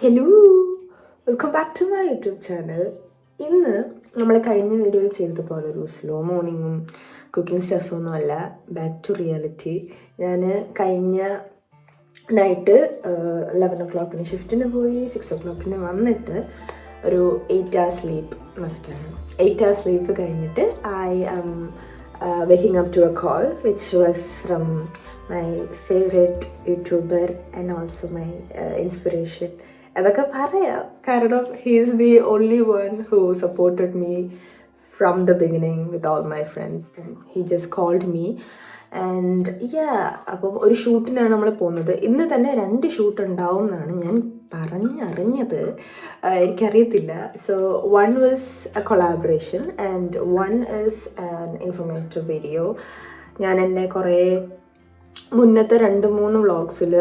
Hello, welcome back to my YouTube channel. ഇന്ന് നമ്മൾ കഴിഞ്ഞ വീഡിയോയിൽ ചെയ്തതുപോലെ ഒരു സ്ലോ മോർണിംഗും കുക്കിംഗ് സ്റ്റഫൊന്നും അല്ല, ബാക്ക് ടു റിയാലിറ്റി. ഞാൻ കഴിഞ്ഞ നൈറ്റ് 11 o'clock ഷിഫ്റ്റിന് പോയി 6 o'clock വന്നിട്ട് ഒരു 8 hours സ്ലീപ്പ് മസ്റ്റാണ്. 8 hours സ്ലീപ്പ് കഴിഞ്ഞിട്ട് I am waking up to a call which was from my favorite YouTuber and also my inspiration. അതൊക്കെ പറയാം, കാരണം he is the only one who supported me from the beginning with all my friends, and he just called me and yeah, അപ്പം ഒരു ഷൂട്ടിനാണ് നമ്മൾ പോകുന്നത്. ഇന്ന് തന്നെ 2 shoot ഉണ്ടാവും എന്നാണ് ഞാൻ പറഞ്ഞറിഞ്ഞത്, എനിക്കറിയത്തില്ല. So one was A collaboration and one is an informative video. ഞാൻ എൻ്റെ കുറേ മുന്നത്തെ 2-3 വ്ളോഗ്സിൽ,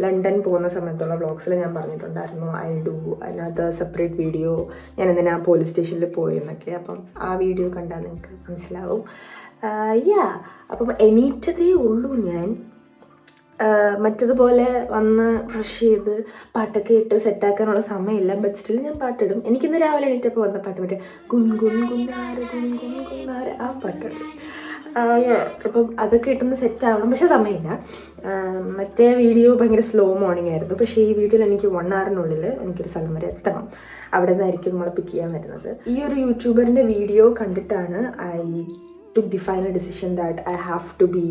ലണ്ടൻ പോകുന്ന സമയത്തുള്ള വ്ളോഗ്സിൽ ഞാൻ പറഞ്ഞിട്ടുണ്ടായിരുന്നു I do another separate video, ഞാൻ എന്തിനാ പോലീസ് സ്റ്റേഷനിൽ പോയെന്നൊക്കെ. അപ്പം ആ വീഡിയോ കണ്ടാൽ നിങ്ങൾക്ക് മനസ്സിലാവും. അപ്പം എണീറ്റതേ ഉള്ളൂ ഞാൻ. മറ്റതുപോലെ വന്ന് ബ്രഷ് ചെയ്ത് പാട്ടൊക്കെ ഇട്ട് സെറ്റാക്കാനുള്ള സമയമില്ല, ബട്ട് സ്റ്റിൽ ഞാൻ പാട്ടിടും. എനിക്കിന്ന് രാവിലെ എണീറ്റപ്പോൾ വന്ന പാട്ട് മറ്റേ ഗുൺ ഗുൺ ഗുന്നാറ് ഗുൺ ഗുൺ ഗുന്നാറ് ആ പാട്ടുണ്ട്. അപ്പം അതൊക്കെ ഇട്ടൊന്ന് സെറ്റ് ആവണം, പക്ഷെ സമയമില്ല. മറ്റേ വീഡിയോ ഭയങ്കര സ്ലോ മോർണിംഗ് ആയിരുന്നു, പക്ഷേ ഈ വീഡിയോയിൽ എനിക്ക് 1 hour എനിക്കൊരു സ്ഥലം വരെ എത്തണം. അവിടെ നിന്നായിരിക്കും നമ്മളെ പിക്ക് ചെയ്യാൻ വരുന്നത്. ഈ ഒരു യൂട്യൂബറിൻ്റെ വീഡിയോ കണ്ടിട്ടാണ് I took the final decision that I have to be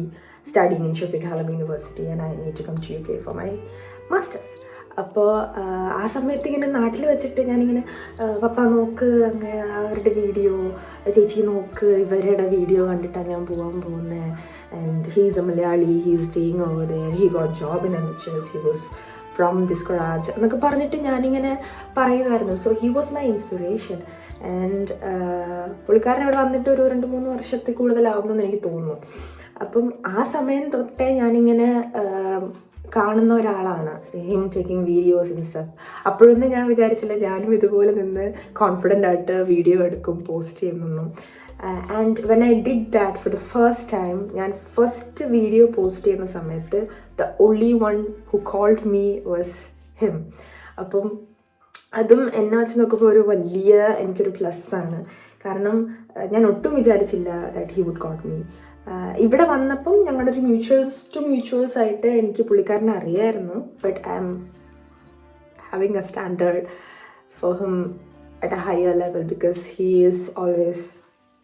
studying in Shafik Halam University and I need to come to UK for my masters. അപ്പോൾ ആ സമയത്ത് ഇങ്ങനെ നാട്ടിൽ വെച്ചിട്ട് ഞാനിങ്ങനെ പപ്പ നോക്ക് അങ്ങനെ അവരുടെ വീഡിയോ, ചേച്ചി നോക്ക് ഇവരുടെ വീഡിയോ കണ്ടിട്ടാണ് ഞാൻ പോകാൻ പോകുന്നത്. And he is a Malayali, he is staying over there, he got job in NHS, he was from this college എന്നൊക്കെ പറഞ്ഞിട്ട് ഞാനിങ്ങനെ പറയുമായിരുന്നു. So he was my inspiration. And പുള്ളിക്കാരൻ ഇവിടെ വന്നിട്ട് ഒരു 2-3 വർഷത്തിൽ കൂടുതലാവുമെന്ന് എനിക്ക് തോന്നുന്നു. അപ്പം ആ സമയം തൊട്ടേ ഞാനിങ്ങനെ കാണുന്ന ഒരാളാണ്, him taking videos and stuff. അപ്പോഴൊന്നും ഞാൻ വിചാരിച്ചില്ല ഞാനും ഇതുപോലെ നിന്ന് കോൺഫിഡൻ്റ് ആയിട്ട് വീഡിയോ എടുക്കും, പോസ്റ്റ് ചെയ്യുമെന്നൊന്നും. And when I did that for the first time, ഞാൻ ഫസ്റ്റ് വീഡിയോ പോസ്റ്റ് ചെയ്യുന്ന സമയത്ത് the only one who called me was him. അപ്പം അതും എന്നെ വെച്ച് നോക്കുമ്പോൾ ഒരു വലിയ എനിക്കൊരു പ്ലസ് ആണ്. കാരണം ഞാൻ ഒട്ടും വിചാരിച്ചില്ല that he would call me. ഇവിടെ വന്നപ്പം ഞങ്ങളുടെ ഒരു മ്യൂച്വൽസ് ആയിട്ട് എനിക്ക് പുള്ളിക്കാരനെ അറിയായിരുന്നു, but I am having a standard for him at a higher level because he is always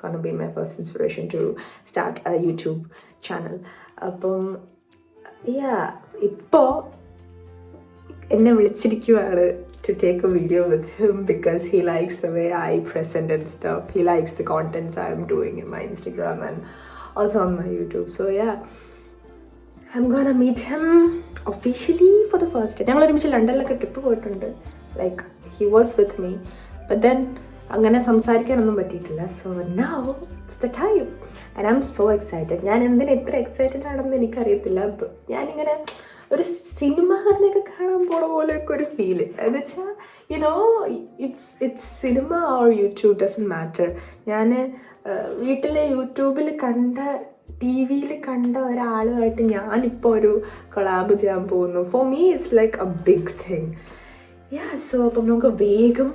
gonna be my first inspiration to start a YouTube channel. അപ്പം ഇപ്പോൾ എന്നെ വിളിച്ചിരിക്കുവാണ് to take a video with him because he likes the way I present and stuff. He likes the contents I'm doing in my Instagram and also on my YouTube. So yeah, I'm gonna meet him officially for the first time. ഞങ്ങൾ ഒരുമിച്ച് ലണ്ടനിലൊക്കെ trip പോയിട്ടുണ്ട്. Like he was with me, but then അങ്ങനെ സംസാരിക്കാനൊന്നും പറ്റിയിട്ടില്ല. So now it's the time and I'm so excited. ഞാൻ എന്തിനാ ഇത്ര excited ആണെന്ന് എനിക്കറിയത്തില്ല. ഞാനിങ്ങനെ ഒരു സിനിമ കാണാൻ പോണ പോലെയൊക്കെ ഒരു ഫീല്. എന്ന് വെച്ചാൽ if it's cinema or YouTube doesn't matter. ഞാൻ വീട്ടിലെ യൂട്യൂബിൽ കണ്ട, TV-യിൽ കണ്ട ഒരാളുമായിട്ട് ഞാനിപ്പോൾ ഒരു കൊളാബ് ചെയ്യാൻ പോകുന്നു. For me it's like a big thing. So അപ്പം നമുക്ക് വേഗം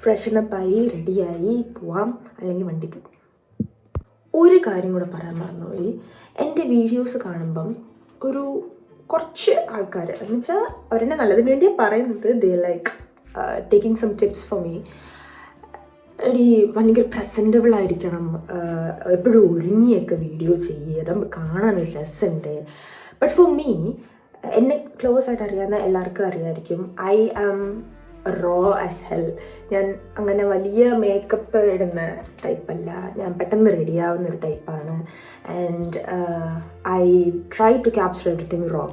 ഫ്രഷനപ്പായി റെഡിയായി പോവാം, അല്ലെങ്കിൽ വണ്ടി പോകും. ഒരു കാര്യം കൂടെ പറയാൻ മറന്നുപോയി. എൻ്റെ വീഡിയോസ് കാണുമ്പം കുറച്ച് ആൾക്കാർ, എന്ന് വെച്ചാൽ അവരെന്നെ നല്ലതിന് വേണ്ടിയാണ് പറയുന്നത്, they like taking some tips for me. ഭയങ്കര പ്രസൻറ്റബിൾ ആയിരിക്കണം, എപ്പോഴും ഒരുങ്ങിയൊക്കെ വീഡിയോ ചെയ്യുക, അത് കാണാനൊരു രസമുണ്ട്. ബട്ട് ഫോർ മീ, എന്നെ ക്ലോസ് ആയിട്ട് അറിയാവുന്ന എല്ലാവർക്കും അറിയാമായിരിക്കും, I am raw as hell. ഞാൻ അങ്ങനെ വലിയ മേക്കപ്പ് ഇടുന്ന ടൈപ്പല്ല, ഞാൻ പെട്ടെന്ന് റെഡിയാവുന്നൊരു ടൈപ്പാണ്. And I try to capture everything raw.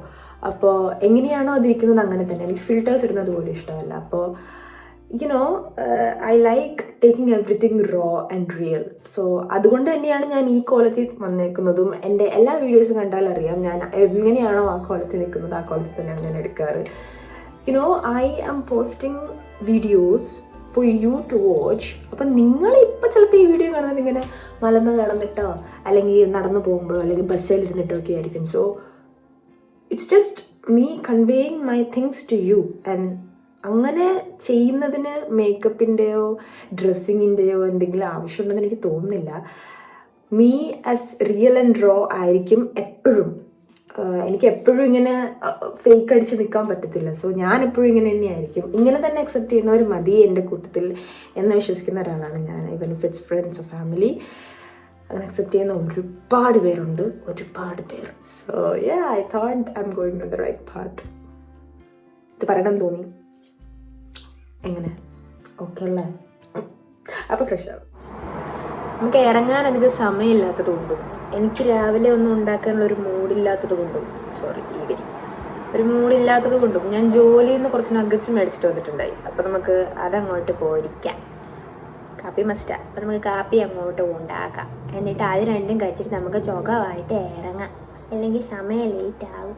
അപ്പോൾ എങ്ങനെയാണോ അതിരിക്കുന്നത് അങ്ങനെ തന്നെ. എനിക്ക് ഫിൽറ്റേഴ്സ് ഇടുന്നത് പോലും ഇഷ്ടമല്ല. അപ്പോൾ I like taking everything raw and real. So അതുകൊണ്ട് തന്നെയാണ് ഞാൻ ഈ കോലത്തിൽ വന്നേക്കുന്നതും. എൻ്റെ എല്ലാ വീഡിയോസും കണ്ടാൽ അറിയാം, ഞാൻ എങ്ങനെയാണോ ആ കോലത്തിൽ നിൽക്കുന്നത് ആ കോലത്തിൽ തന്നെയാണ് ഞാൻ എടുക്കാറ്. I am posting videos for you to watch. അപ്പം നിങ്ങൾ ഇപ്പോൾ ചിലപ്പോൾ ഈ വീഡിയോ കാണുന്നത് ഇങ്ങനെ മലന്ന് കിടന്നിട്ടോ അല്ലെങ്കിൽ നടന്നു പോകുമ്പോഴോ അല്ലെങ്കിൽ ബസ്സിലിരുന്നിട്ടോ ഒക്കെ ആയിരിക്കും. So it's just me conveying my things to you, and അങ്ങനെ ചെയ്യുന്നതിന് മേക്കപ്പിൻ്റെയോ ഡ്രസ്സിങ്ങിൻ്റെയോ എന്തെങ്കിലും ആവശ്യമുണ്ടെന്ന് എനിക്ക് തോന്നുന്നില്ല. Me as real and raw ആയിരിക്കും എപ്പോഴും. എനിക്ക് എപ്പോഴും ഇങ്ങനെ ഫേക്ക് അടിച്ച് നിൽക്കാൻ പറ്റത്തില്ല. സോ ഞാൻ എപ്പോഴും ഇങ്ങനെ തന്നെയായിരിക്കും. ഇങ്ങനെ തന്നെ അക്സെപ്റ്റ് ചെയ്യുന്നവർ മതി എൻ്റെ കൂട്ടത്തിൽ എന്ന് വിശ്വസിക്കുന്ന ഒരാളാണ് ഞാൻ. Even if it's friends or family, അങ്ങനെ അക്സെപ്റ്റ് ചെയ്യുന്ന ഒരുപാട് പേരുണ്ട്, ഒരുപാട് പേര്. So I thought I am going to the right path. ഇത് പറയണം തോന്നി. എങ്ങനെ? ഓക്കെ അല്ലേ? അപ്പോൾ ഫ്രഷാവും. നമുക്ക് ഇറങ്ങാൻ അധികം സമയമില്ലാത്തത് കൊണ്ടും എനിക്ക് രാവിലെ ഒന്നും ഉണ്ടാക്കാനുള്ള ഒരു മൂഡില്ലാത്തത് കൊണ്ടും ഒരു മൂഡില്ലാത്തത് കൊണ്ടും ഞാൻ ജോലിയിൽ നിന്ന് കുറച്ച് നഗറ്റ്സ് മേടിച്ചിട്ട് വന്നിട്ടുണ്ടായി. അപ്പോൾ നമുക്ക് അതങ്ങോട്ട് പോയിരിക്കാം. കാപ്പി മസ്റ്റാ. അപ്പോൾ നമുക്ക് കാപ്പി അങ്ങോട്ട് ഉണ്ടാക്കാം. എന്നിട്ട് അത് രണ്ടും കഴിച്ചിട്ട് നമുക്ക് ചുഖമായിട്ട് ഇറങ്ങാം. അല്ലെങ്കിൽ സമയം ലേറ്റ് ആവും.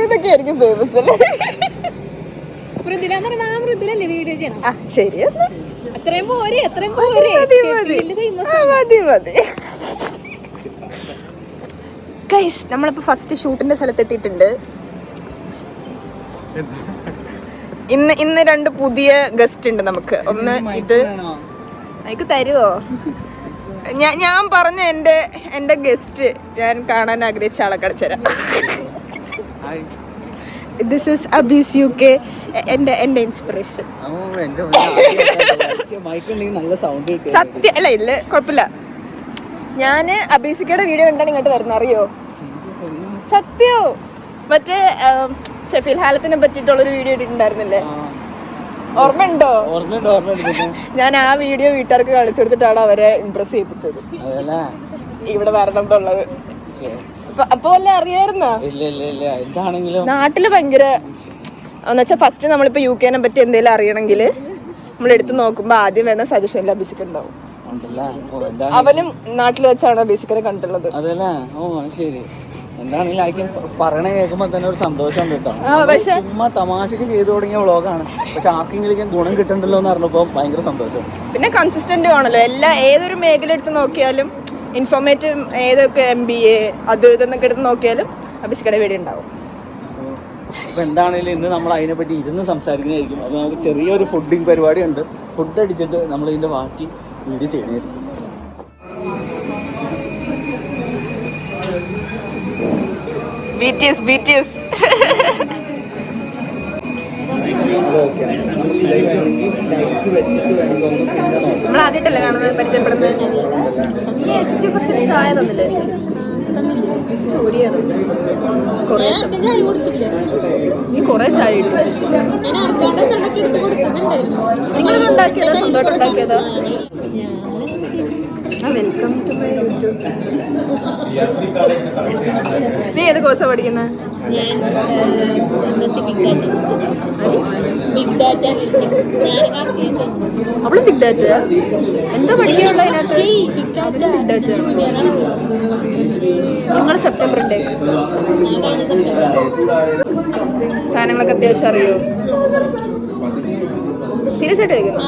ഇതൊക്കെ ആയിരിക്കും ഫേമസ് അല്ലേ? വീഡിയോ ചെയ്യണം. ശരി, അത്രയും പോരെ. ഗൈസ്, നമ്മളിപ്പോ ഫസ്റ്റ് ഷൂട്ടിന്റെ സ്ഥലത്തെത്തിയിട്ടുണ്ട്. ഇന്ന് 2 പുതിയ ഗസ്റ്റ് ഉണ്ട് നമുക്ക്. ഒന്ന് ഇത് എനിക്ക് തരുവോ? ഞാൻ പറഞ്ഞ എന്റെ ഗസ്റ്റ് ഞാൻ കാണാൻ ആഗ്രഹിച്ച ആളെ കളിച്ചരാം. ദിസ് ഈസ് അബീസ് UK, എന്റെ ഇൻസ്പിറേഷൻ. സത്യം അല്ല, ഇല്ല കുഴപ്പമില്ല. ഞാന് അബീസിക്കയുടെ വീഡിയോ കണ്ടാണ് ഇങ്ങോട്ട് വരുന്നത്, അറിയോ? സത്യോ? മറ്റേ ഷെഫീൽ ഹാലത്തിനെ പറ്റിയിട്ടുള്ളൊരു വീഡിയോ ഇട്ടിട്ടുണ്ടായിരുന്നില്ലേ? ഓർമ്മയുണ്ടോ? ഞാൻ ആ വീഡിയോ വീട്ടുകാർക്ക് കാണിച്ചു കൊടുത്തിട്ടാണ് അവരെ ഇംപ്രസ് ചെയ്യിപ്പിച്ചത് ഇവിടെ വരണം എന്നുള്ളത്. അപ്പൊ വല്ല അറിയായിരുന്നോ? നാട്ടില് ഭയങ്കര എന്നുവെച്ചാൽ ഫസ്റ്റ് നമ്മളിപ്പോ UK പറ്റി എന്തെങ്കിലും അറിയണമെങ്കിൽ നമ്മളെടുത്ത് നോക്കുമ്പോ ആദ്യം വരുന്ന സജഷനിൽ അബീസിക്കുണ്ടാവും. അവനും നാട്ടിൽ വെച്ചാണ് അബീസിക്കനെ കണ്ടുള്ളത്. പറയണ കേൾക്കുമ്പോ തന്നെ ഒരു സന്തോഷം കിട്ടും. പക്ഷെ തമാശക്ക് ചെയ്തു തുടങ്ങിയ വ്ളോഗാണ്, പക്ഷെ ആർക്കെങ്കിലും ഗുണം കിട്ടണ്ടല്ലോ എന്ന് പറഞ്ഞപ്പോ ഭയങ്കര സന്തോഷം. പിന്നെ കൺസിസ്റ്റന്റ് ആണല്ലോ. ഏതൊരു മേഖല എടുത്ത് നോക്കിയാലും ഇൻഫോർമേറ്റീവ്, ഏതൊക്കെ MBA അത് ഇതെന്നൊക്കെ എടുത്ത് നോക്കിയാലും അബീസിക്കയുടെ വീഡിയോ ഉണ്ടാവും. അപ്പൊ എന്താണെങ്കിലും ഇന്ന് നമ്മൾ അതിനെ പറ്റി ഇരുന്ന് സംസാരിക്കുന്നതായിരിക്കും. അപ്പൊ നമുക്ക് ചെറിയൊരു ഫുഡിങ് പരിപാടി ഉണ്ട്. ഫുഡ് അടിച്ചിട്ട് നമ്മൾ ഇതിന്റെ ബാക്കി വീഡിയോ ചെയ്യണമായിരിക്കും. BTS നമ്മൾ ആദ്യമായിട്ടല്ലേ കാണുന്നത്, പരിചയപ്പെടുന്നത്? ചായ തന്നില്ലേ? നീ കൊറേ ചായ ഇട്ടു. നിങ്ങളുണ്ടാക്കിയതാ? സ്വന്തമായിട്ട് ഉണ്ടാക്കിയതാ? Welcome to my YouTube. നീ ഏത് കോഴ്സാ പഠിക്കുന്നത്? അവള് ബിഗ് ഡാറ്റ എന്താ പഠിക്കാനുള്ള? നിങ്ങൾ സെപ്റ്റംബർ ഉണ്ടേക്ക് സാധനങ്ങളൊക്കെ അത്യാവശ്യം അറിയോ? സീരിയസ് ആയിട്ട് കഴിക്കണം.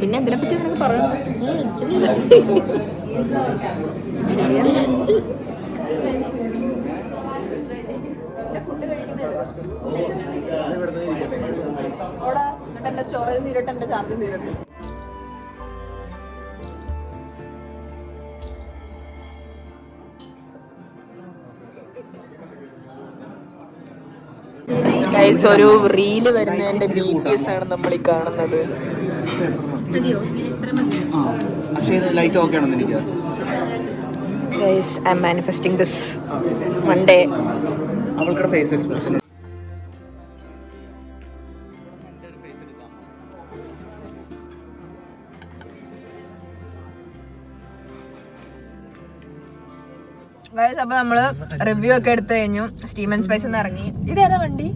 പിന്നെ എന്തിനെ പറ്റി നിനക്ക് പറയാം? ശരിയാ. എന്റെ സ്റ്റോറേജ് തീരട്ടെ, എന്റെ ചാർജ് തീരട്ടെ. ഗൈസ്, ഒരു റീല് വരുന്നതിന്റെ BTS ആണ് നമ്മൾ ഈ കാണുന്നത്. Guys, I am manifesting this one day. അവളുടെ ഫേസ് എക്സ്പ്രഷൻ അപ്പൊ നമ്മള് റിവ്യൂ ഒക്കെ എടുത്തു കഴിഞ്ഞു. സ്റ്റീം ആൻഡ് സ്പൈസ് ഇറങ്ങി. ഇതേതാ വണ്ടി?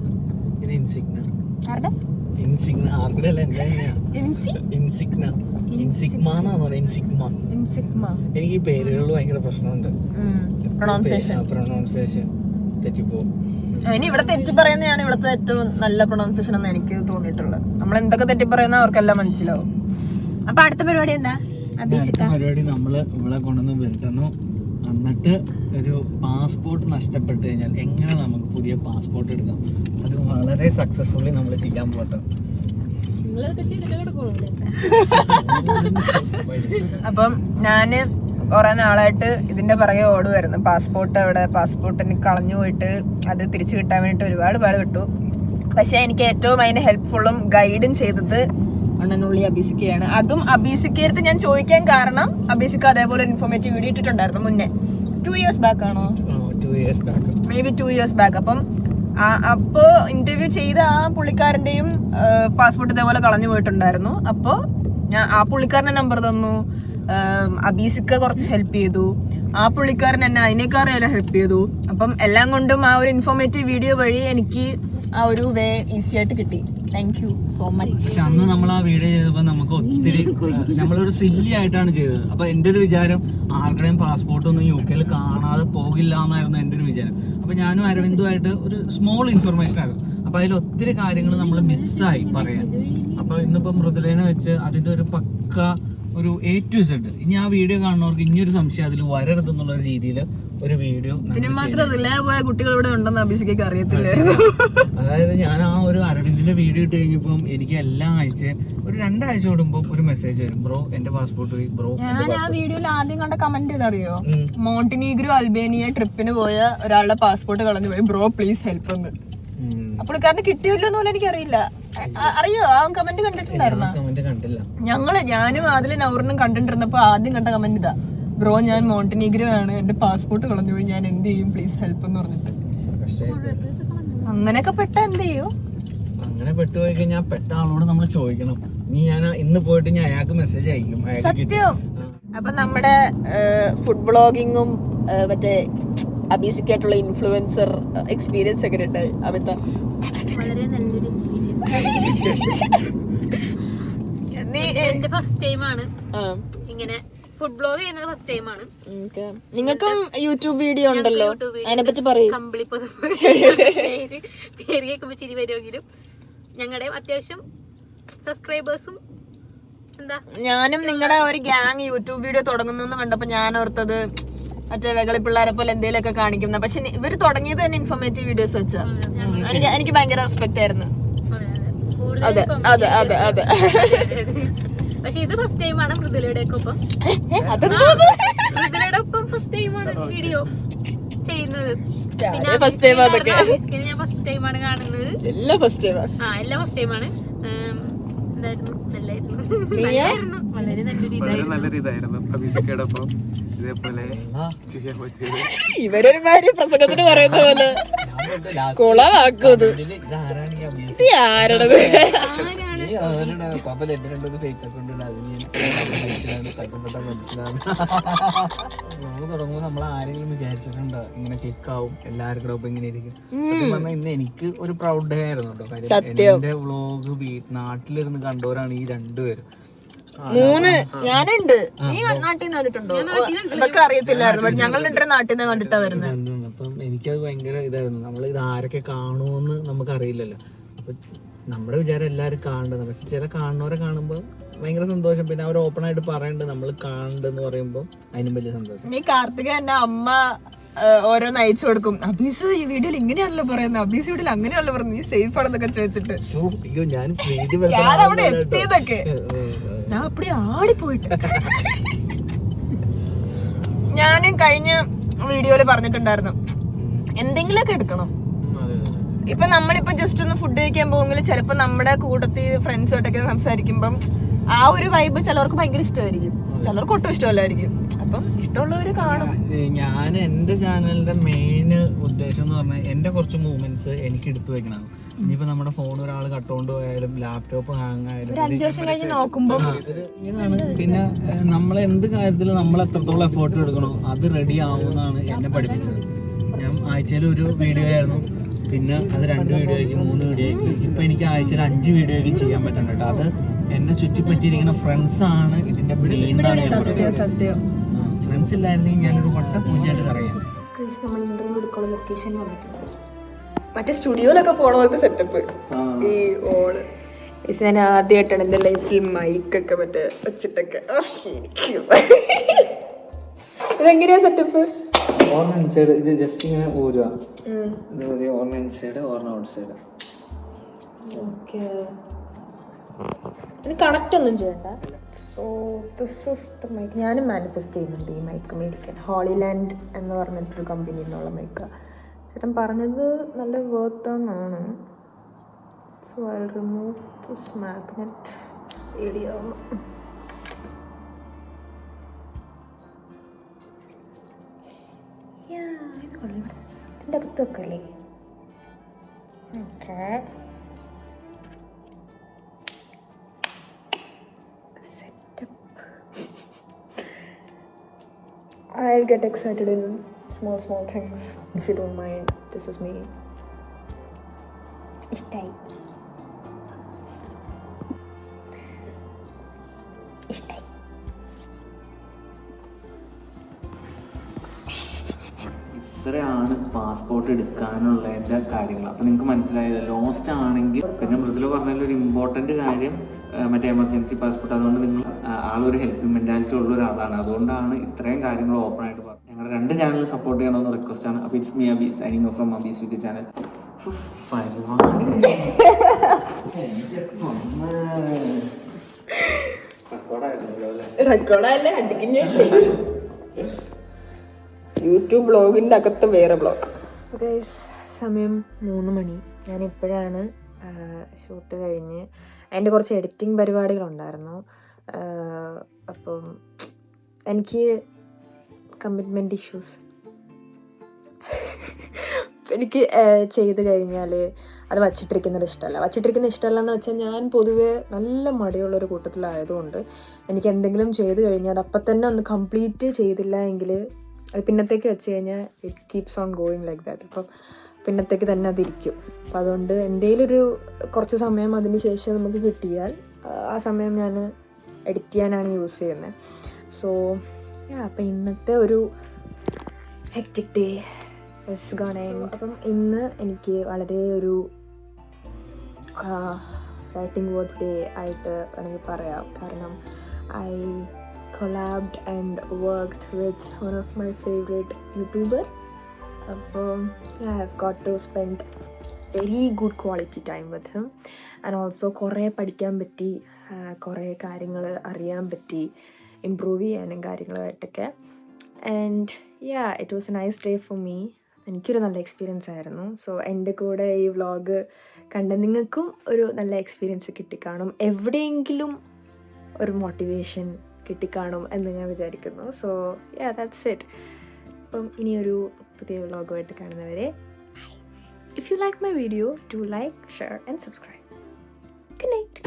എനിക്ക് പേരുകളിൽ ഭയങ്കര പ്രശ്നമുണ്ട്. പ്രൊണൗൺസിയേഷൻ തെറ്റിപ്പോ. ഇനി ഇവിടെ തെറ്റി പറയുന്നതാണ് ഇവിടുത്തെ ഏറ്റവും നല്ല പ്രൊണൗൺസിയേഷൻ എന്ന് എനിക്ക് തോന്നിയിട്ടുള്ളത്. നമ്മൾ എന്തൊക്കെ തെറ്റി പറയുന്ന അവർക്കെല്ലാം മനസ്സിലാവും. അപ്പൊ അടുത്ത പരിപാടി എന്താ? അടുത്ത പരിപാടി നമ്മള് ഇവിടെ കൊണ്ടുവന്ന് വിടണം. എന്നിട്ട് ഒരു പാസ്പോർട്ട് നഷ്ടപ്പെട്ട് കഴിഞ്ഞാൽ എങ്ങനെ നമുക്ക് പുതിയ പാസ്പോർട്ട് എടുക്കാം, അത് വളരെ സക്സസ്ഫുള്ളി നമ്മൾ ചെയ്യാൻ പോട്ടെ. അപ്പം ഞാന് കുറെ നാളായിട്ട് ഇതിന്റെ പുറകെ ഓടുമായിരുന്നു. പാസ്പോർട്ട് എവിടെ, പാസ്പോർട്ടിന് കളഞ്ഞു പോയിട്ട് അത് തിരിച്ചു കിട്ടാൻ വേണ്ടിട്ട് ഒരുപാട് പാട് വിട്ടു. പക്ഷെ എനിക്ക് ഏറ്റവും അതിന് ഹെൽപ്ഫുള്ളും ഗൈഡും ചെയ്തത് അണ്ണനുള്ളി അബീസിക്കയാണ്. അതും അബീസിക്കടുത്ത് ഞാൻ ചോദിക്കാൻ കാരണം അബീസിക്ക അതേപോലെ ഒരു ഇൻഫോർമേറ്റീവ് വീഡിയോ ഇട്ടിട്ടുണ്ടായിരുന്നു മുന്നേ. 2 years ബാക്ക് ആണോ? 2 years back, maybe 2 years back. അപ്പം അപ്പോ ഇന്റർവ്യൂ ചെയ്ത ആ പുള്ളിക്കാരന്റെയും പാസ്പോർട്ട് ഇതേപോലെ കളഞ്ഞു പോയിട്ടുണ്ടായിരുന്നു. അപ്പോ ഞാൻ ആ പുള്ളിക്കാരന്റെ നമ്പർ തന്നു, അബീസിക്ക കുറച്ച് ഹെൽപ്പ് ചെയ്തു, ആ പുള്ളിക്കാരൻ എന്നെ അതിനേക്കാളും ഹെൽപ്പ് ചെയ്തു. അപ്പം എല്ലാം കൊണ്ടും ആ ഒരു ഇൻഫോർമേറ്റീവ് വീഡിയോ വഴി എനിക്ക് ആ ഒരു വേ ഈസി ആയിട്ട് കിട്ടി. Thank you so much. പക്ഷെ അന്ന് നമ്മൾ ആ വീഡിയോ ചെയ്തപ്പോ നമുക്ക് ഒത്തിരി നമ്മളൊരു സില്ലി ആയിട്ടാണ് ചെയ്തത്. അപ്പൊ എന്റെ ഒരു വിചാരം ആരുടെയും പാസ്പോർട്ട് ഒന്നും UK കാണാതെ പോകില്ല എന്നായിരുന്നു എന്റെ ഒരു വിചാരം. അപ്പൊ ഞാനും അരവിന്ദുമായിട്ട് ഒരു സ്മോൾ ഇൻഫർമേഷൻ ആയിരുന്നു. അപ്പൊ അതിൽ ഒത്തിരി കാര്യങ്ങൾ നമ്മൾ മിസ്സായി പറയാൻ. അപ്പൊ ഇന്നിപ്പോ മൃദുലേനെ വെച്ച് അതിന്റെ ഒരു പക്ക ഒരു A to Z. ഇനി ആ വീഡിയോ കാണുന്നവർക്ക് ഇനിയൊരു സംശയം അതിൽ വരരുതെന്നുള്ള ഒരു രീതിയിൽ ഒരു വീഡിയോ. ഇതിന് മാത്രം റിലേ പോയ കുട്ടികൾ ഇവിടെ ഉണ്ടെന്ന് അബീസിക്കയ്ക്ക് അറിയത്തില്ലായിരുന്നു. അതായത് ഞാൻ ആ ഒരു അരവിന്ദിന്റെ വീഡിയോ ഇട്ട് കഴിഞ്ഞപ്പം എനിക്ക് എല്ലാ ആഴ്ചയും ഒരു 2 ആഴ്ച കൂടുമ്പോ ഒരു മെസ്സേജ് വരും, ബ്രോ എന്റെ പാസ്പോർട്ട് പോയി, ബ്രോ. ഞാൻ ആ വീഡിയോയിൽ ആദ്യം കണ്ട കമന്റ് ചെയ്തറിയോ, മോണ്ടിനീഗ്രോ അൽബേനിയ ട്രിപ്പിന് പോയ ഒരാളുടെ പാസ്പോർട്ട് കളഞ്ഞു പോയി, ബ്രോ പ്ലീസ് ഹെൽപ്പ് എന്ന്. അപ്പോൾ കാരണം കിട്ടിയല്ലോ എന്നൊന്നും എനിക്കറിയില്ല. അറിയോ ആ കമന്റ് കണ്ടിട്ടുണ്ടായിരുന്നോ? കമന്റ് കണ്ടില്ല. ഞാനും അതിലും നൗറിനും കണ്ടിട്ടിരുന്നപ്പോ ആദ്യം കണ്ട കമന്റ് ഇതാ, ബ്രോ ഞാൻ മോണ്ടിനീഗ്രോ ആണ്, എന്റെ പാസ്പോർട്ട് കളഞ്ഞു പോയി, ഞാൻ എന്ത് ചെയ്യും, പ്ലീസ് ഹെൽപ്പ് എന്ന് പറഞ്ഞിട്ട്. അങ്ങനെയൊക്കെ പെട്ട എന്ത് ചെയ്യും? അങ്ങനെ പെട്ടുപോയി കഴിഞ്ഞാൽ പെട്ട ആളോട് നമ്മൾ ചോദിക്കണം. ഞാൻ ഇന്ന് പോയിട്ട് ഞാൻ അയാൾക്ക് മെസ്സേജ് അയക്കും. സത്യം. അപ്പൊ നമ്മുടെ ഫുഡ് ബ്ലോഗിങ്ങും മറ്റേ അബീസിക്കായിട്ടുള്ള ഇൻഫ്ലുവൻസർ എക്സ്പീരിയൻസ് ഒക്കെ ഉണ്ടായി. അമിത വളരെ നല്ലൊരു എക്സ്പീരിയൻസ്. ഫസ്റ്റ് ടൈമാണ് ഇങ്ങനെ ഫുഡ് ബ്ലോഗ് ചെയ്യുന്നത്, ഫസ്റ്റ് ടൈമാണ്. നിങ്ങൾക്കും യൂട്യൂബ് വീഡിയോ ഉണ്ടല്ലോ, അതിനെ പറ്റി പറയും. പേര് കേൾക്കുമ്പോ ചിരി വരുമെങ്കിലും ഞങ്ങളുടെ അത്യാവശ്യം സബ്സ്ക്രൈബേഴ്സും എന്താ, ഞാനും നിങ്ങളുടെ ഒരു ഗ്യാങ് യൂട്യൂബ് വീഡിയോ തുടങ്ങുന്നു കണ്ടപ്പോ ഞാൻ ഓർത്തത് മറ്റേ വെകളി പിള്ളേരെ പോലെ എന്തെങ്കിലുമൊക്കെ കാണിക്കുന്ന. പക്ഷെ ഇവര് തുടങ്ങിയത് തന്നെ ഇൻഫോർമേറ്റീവ് വീഡിയോസ് വെച്ചാ. എനിക്ക് ഭയങ്കര റെസ്പെക്ട് ആയിരുന്നു. അതെ അതെ അതെ അതെ. പക്ഷെ ഇത് ഫസ്റ്റ് ടൈമാണ് മൃദുലയുടെ ഒപ്പം. മൃദുലയുടെ ഒപ്പം ഫസ്റ്റ് ടൈമാണ് വീഡിയോ ചെയ്യുന്നത്. പിന്നെ ഞാൻ ഫസ്റ്റ് ടൈമാണ് കാണുന്നത്. എല്ലാം ഫസ്റ്റ് ടൈമാണ്. എല്ലാം ഫസ്റ്റ് ടൈമാണ്. എന്തായിരുന്നു, നല്ലായിരുന്നു, വളരെ നല്ലൊരു ഇതായിരുന്നു അബീസിക്കയോടൊപ്പം. ഇതേപോലെ ഇവരൊരുമാതിരി പ്രസംഗത്തിന് പറയുന്ന പോലെ കുളമാക്കുന്നത്. ഇത് ആരാണത്? തുടങ്ങുമ്പോ നമ്മൾ ആരെങ്കിലും വിചാരിച്ചിട്ടുണ്ടോ ഇങ്ങനെ ക്ലിക്കാവും, എല്ലാവർക്കും ഒപ്പം ഇങ്ങനെ ഇരിക്കും. പറഞ്ഞാൽ ഇന്ന് എനിക്ക് ഒരു പ്രൗഡ് ഡേ ആയിരുന്നു കേട്ടോ. എന്റെ വ്ളോഗ് നാട്ടിലിരുന്ന് കണ്ടവരാണ് ഈ 2 പേരും. 3 ഞാനുണ്ട്. നീ നാട്ടിൽ നിന്ന് കണ്ടിട്ടുണ്ടോ? ഇതൊക്കെ അറിയത്തില്ലായിരുന്നു. ബട്ട് ഞങ്ങൾ 2 നാട്ടിൽ നിന്ന് കണ്ടിട്ടാ വരുന്നത്. അപ്പം എനിക്കത് ഭയങ്കര ഇതായിരുന്നു. നമ്മൾ ഇത് ആരൊക്കെ കാണുമെന്ന് നമുക്ക് അറിയില്ലല്ലോ. അപ്പൊ നമ്മുടെ വിചാരം എല്ലാവരും കാണുന്നത്. പക്ഷെ ചില കാണുന്നവരെ കാണുമ്പോൾ ഭയങ്കര സന്തോഷം. പിന്നെ അവർ ഓപ്പൺ ആയിട്ട് പറയണ്ട് നമ്മൾ കാണണ്ടെന്ന് പറയുമ്പോ അതിനും വലിയ സന്തോഷം. നീ കാർത്തിക എന്റെ അമ്മ ഓരോന്ന് അയച്ചു കൊടുക്കും, അബീസ് ഈ വീഡിയോയിൽ ഇങ്ങനെയാണല്ലോ പറയുന്നത്, അബീസ് വീഡിയോയിൽ അങ്ങനെയാണല്ലോ പറയുന്നത്, നീ സേഫ് ആണെന്നൊക്കെ ചോദിച്ചിട്ട്. ഞാൻ അവിടെ എത്തിയതൊക്കെ ഞാൻ അപ്പടി ആടിപ്പോയിട്ട്. ഞാനും കഴിഞ്ഞ വീഡിയോയില് പറഞ്ഞിട്ടുണ്ടായിരുന്നു എന്തെങ്കിലുമൊക്കെ എടുക്കണം. ഇപ്പൊ നമ്മളിപ്പോ ജസ്റ്റ് ഒന്ന് ഫുഡ് കഴിക്കാൻ പോകുമെങ്കിൽ ചിലപ്പോ നമ്മുടെ കൂട്ടത്തിൽ ഫ്രണ്ട്സുമായിട്ടൊക്കെ സംസാരിക്കുമ്പം ആ ഒരു വൈബ് ചിലർക്ക് ഭയങ്കര ഇഷ്ടമായിരിക്കും, ചിലർക്ക് ഒട്ടും ഇഷ്ടമല്ലായിരിക്കും. അപ്പം ഇഷ്ടമുള്ളവര് കാണും. ഞാൻ എന്റെ ചാനലിന്റെ മെയിൻ ഉദ്ദേശം എന്ന് പറഞ്ഞാൽ എന്റെ കുറച്ച് മൂവ്മെന്റ്സ് എനിക്ക് എടുത്തു വെക്കണം. ഇനിയിപ്പോ നമ്മുടെ ഫോൺ ഒരാൾ കട്ടോണ്ട് പോയാലും ലാപ്ടോപ്പ് ഹാങ് ആയാലും 5 വർഷം കഴിഞ്ഞ് നോക്കുമ്പോ പിന്നെ നമ്മൾ എന്ത് കാര്യത്തിൽ നമ്മൾ എത്രത്തോളം എഫേർട്ട് എടുക്കണോ അത് റെഡി ആവുമെന്നാണ് എന്നെ പഠിപ്പിക്കുന്നത്. ഞാൻ ആഴ്ചയിൽ ഒരു വീഡിയോ ആയിരുന്നു, പിന്നെ അത് 2 വീഡിയോ ആയിരിക്കും, 3 വീഡിയോ ആയിരിക്കും. ഇപ്പൊ എനിക്ക് ആഴ്ചയിൽ 5 വീഡിയോ ആയിരിക്കും ചെയ്യാൻ പറ്റുന്നുണ്ട് കേട്ടോ. അത് എന്നെ ചുറ്റിപ്പറ്റിയിരിക്കുന്ന ഫ്രണ്ട്സ് ആണ് ഇതിന്റെ ഫ്രണ്ട്സ് ഇല്ലായിരുന്നെങ്കിൽ ഞാനൊരു വട്ട പൂജയായിട്ട് അറിയാം. നമ്മൾ ഇന്റർവ്യൂ എടുക്കാനുള്ള ലൊക്കേഷൻ വന്നിട്ടുണ്ട്. മറ്റേ സ്റ്റുഡിയോയിലൊക്കെ പോണ പോലത്തെ സെറ്റപ്പ്. ഈ ഓള് ഞാൻ ആദ്യമായിട്ടാണ് എൻ്റെ ലൈഫിൽ മൈക്കൊക്കെ മറ്റേ വെച്ചിട്ടൊക്കെ. ഇതെങ്ങനെയാ സെറ്റപ്പ്? ഇത് ജസ്റ്റ് ഇങ്ങനെ ഊരുക. ഓർമ്മ ഇൻസൈഡ് ഓർമ്മ ഔട്ട് സൈഡ്. കണക്റ്റ് ഒന്നും ചെയ്യണ്ട. So this is the mic. ഞാനും മാനിഫെസ്റ്റ് ചെയ്യുന്നുണ്ട് ഈ മൈക്ക് മേടിക്കാൻ. ഹോളിലാൻഡ് എന്ന് പറഞ്ഞിട്ടൊരു കമ്പനിയിൽ നിന്നുള്ള മൈക്ക്. ചേട്ടൻ പറഞ്ഞത് നല്ല വർത്താന്നാണ്. So I remove this magnet area. ഇത് കൊള്ളാം. ഇതിൻ്റെ അകത്ത് വെക്കല്ലേ? Okay. I'll get excited in small things if you don't mind. This is me. Ishtai. ഇത്രയാണ് പാസ്പോർട്ട് എടുക്കാനുള്ള എൻ്റെ കാര്യങ്ങൾ. അപ്പം നിങ്ങൾക്ക് മനസ്സിലായത് ലോസ്റ്റ് ആണെങ്കിൽ പിന്നെ മൃദുല പറഞ്ഞാൽ ഒരു ഇമ്പോർട്ടൻ്റ് കാര്യം മറ്റേ എമർജൻസി പാസ്പോർട്ട്. അതുകൊണ്ട് നിങ്ങൾ ആളൊരു ഹെൽപ്പിംഗ് മെൻറ്റാലിറ്റി ഉള്ള ഒരാളാണ്. അതുകൊണ്ടാണ് ഇത്രയും കാര്യങ്ങൾ ഓപ്പൺ ആയിട്ട് പറഞ്ഞത്. ഞങ്ങളുടെ 2 ചാനൽ സപ്പോർട്ട് ചെയ്യണമെന്ന് റിക്വസ്റ്റ് ആണ്. അപ്പോൾ it's me Abi signing off from Abi's YouTube channel. റെക്കോർഡല്ലേ അടിക്കുന്ന യൂട്യൂബ് ബ്ലോഗിൻ്റെ അകത്ത് വേറെ ബ്ലോഗ്. സമയം 3 മണി. ഞാനിപ്പോഴാണ് ഷൂട്ട് കഴിഞ്ഞ് അതിൻ്റെ കുറച്ച് എഡിറ്റിംഗ് പരിപാടികളുണ്ടായിരുന്നു. അപ്പം എനിക്ക് കമ്മിറ്റ്മെൻറ്റ് ഇഷ്യൂസ്. എനിക്ക് ചെയ്ത് കഴിഞ്ഞാൽ അത് വച്ചിട്ടിരിക്കുന്നത് ഇഷ്ടമല്ല എന്ന് വെച്ചാൽ ഞാൻ പൊതുവേ നല്ല മടിയുള്ളൊരു കൂട്ടത്തിലായതുകൊണ്ട് എനിക്ക് എന്തെങ്കിലും ചെയ്ത് കഴിഞ്ഞാൽ അത് അപ്പം തന്നെ ഒന്ന് കംപ്ലീറ്റ് ചെയ്തില്ല എങ്കിൽ അത് പിന്നത്തേക്ക് വെച്ച് കഴിഞ്ഞാൽ it keeps on going like that. അപ്പം പിന്നത്തേക്ക് തന്നെ അതിരിക്കും. അപ്പം അതുകൊണ്ട് എന്തെങ്കിലുമൊരു കുറച്ച് സമയം അതിന് ശേഷം നമുക്ക് കിട്ടിയാൽ ആ സമയം ഞാൻ എഡിറ്റ് ചെയ്യാനാണ് യൂസ് ചെയ്യുന്നത്. സോ അപ്പം ഇന്നത്തെ ഒരു hectic day is gone end. അപ്പം ഇന്ന് എനിക്ക് വളരെ ഒരു റൈറ്റിംഗ് വർത്ത് ഡേ ആയിട്ട് വേണമെങ്കിൽ പറയാം. കാരണം I collabed and worked with one of my favorite YouTuber. I have got to spend very good quality time with him and also കുറേ പഠിക്കാൻ പറ്റി, കുറേ കാര്യങ്ങൾ അറിയാൻ പറ്റി, ഇമ്പ്രൂവ് ചെയ്യാനും കാര്യങ്ങളുമായിട്ടൊക്കെ. And it was a nice day for me. എനിക്കൊരു നല്ല എക്സ്പീരിയൻസ് ആയിരുന്നു. സോ എൻ്റെ കൂടെ ഈ വ്ളോഗ് കണ്ട നിങ്ങൾക്കും ഒരു നല്ല എക്സ്പീരിയൻസ് കിട്ടിക്കാണും, എവിടെയെങ്കിലും ഒരു മോട്ടിവേഷൻ കിട്ടിക്കാണും എന്ന് ഞാൻ വിചാരിക്കുന്നു. So that's it. അപ്പം ഇനിയൊരു പുതിയ വ്ളോഗുമായിട്ട് കാണുന്നവരെ, if you like my video, do like, share and subscribe. Good night.